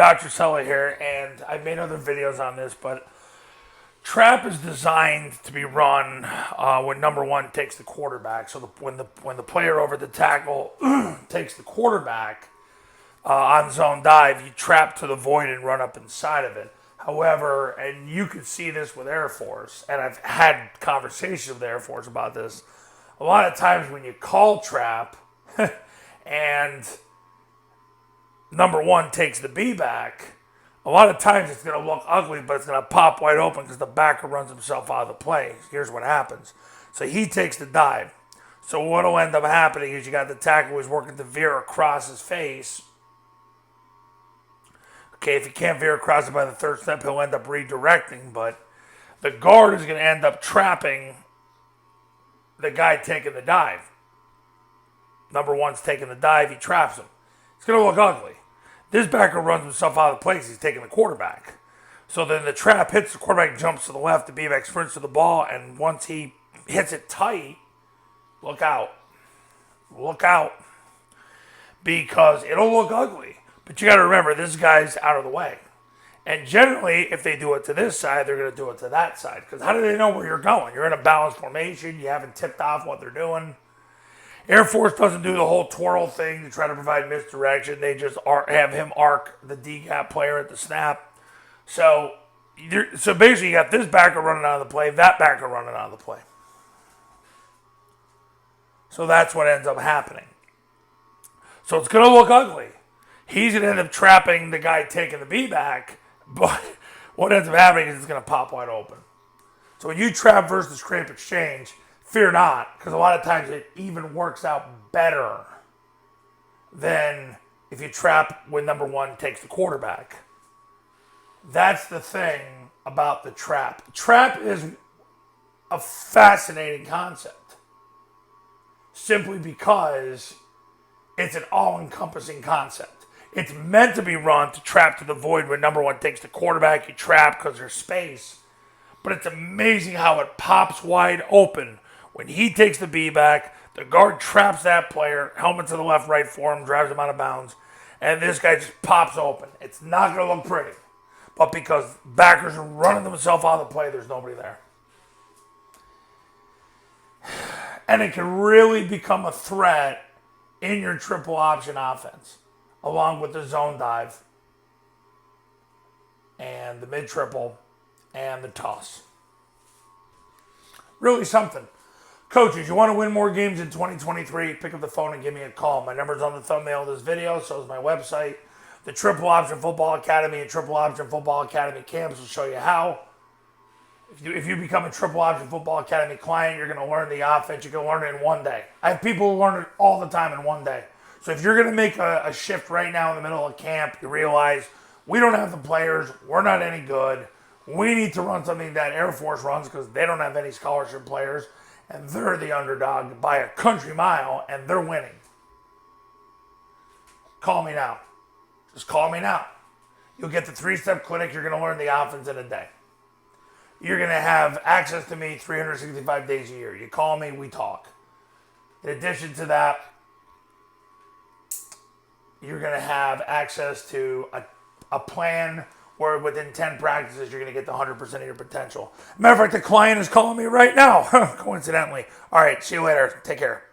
Dr. Sully here, and I've made other videos on this, but trap is designed to be run when number one takes the quarterback. So when the player over the tackle takes the quarterback on zone dive, you trap to the void and run up inside of it. However, and you could see this with Air Force, and I've had conversations with Air Force about this. A lot of times when you call trap and number one takes the B back, a lot of times it's going to look ugly, but it's going to pop wide open because the backer runs himself out of the play. Here's what happens. So he takes the dive. So what will end up happening is you got the tackle who's working to veer across his face. Okay, if he can't veer across it by the third step, he'll end up redirecting, but the guard is going to end up trapping the guy taking the dive. Number one's taking the dive, he traps him. It's going to look ugly. This backer runs himself out of the place. He's taking the quarterback. So then the trap hits the quarterback, jumps to the left. The B-back sprints to the ball, and once he hits it tight, look out. Look out. Because it'll look ugly. But you got to remember, this guy's out of the way. And generally, if they do it to this side, they're going to do it to that side. Because how do they know where you're going? You're in a balanced formation. You haven't tipped off what they're doing. Air Force doesn't do the whole twirl thing to try to provide misdirection. They just have him arc the D-gap player at the snap. So basically you got this backer running out of the play, that backer running out of the play. So that's what ends up happening. So it's going to look ugly. He's going to end up trapping the guy taking the B back, but what ends up happening is it's going to pop wide open. So when you trap versus scrape exchange, fear not, because a lot of times it even works out better than if you trap when number one takes the quarterback. That's the thing about the trap. Trap is a fascinating concept simply because it's an all-encompassing concept. It's meant to be run to trap to the void when number one takes the quarterback. You trap because there's space. But it's amazing how it pops wide open. When he takes the B back, the guard traps that player, helmet to the left, right for him, drives him out of bounds, and this guy just pops open. It's not going to look pretty. But because backers are running themselves out of the play, there's nobody there. And it can really become a threat in your triple option offense, along with the zone dive and the mid-triple and the toss. Really something. Coaches, you want to win more games in 2023, pick up the phone and give me a call. My number's on the thumbnail of this video, so is my website. The Triple Option Football Academy and Triple Option Football Academy camps will show you how. If you become a Triple Option Football Academy client, you're going to learn the offense. You can learn it in one day. I have people who learn it all the time in one day. So if you're going to make a shift right now in the middle of camp, you realize we don't have the players, we're not any good. We need to run something that Air Force runs because they don't have any scholarship players. And they're the underdog by a country mile, and they're winning. Call me now. Just call me now. You'll get the 3-step clinic. You're going to learn the offense in a day. You're going to have access to me 365 days a year. You call me, we talk. In addition to that, you're going to have access to a plan where within 10 practices, you're going to get the 100% of your potential. Matter of fact, the client is calling me right now, coincidentally. All right, see you later. Take care.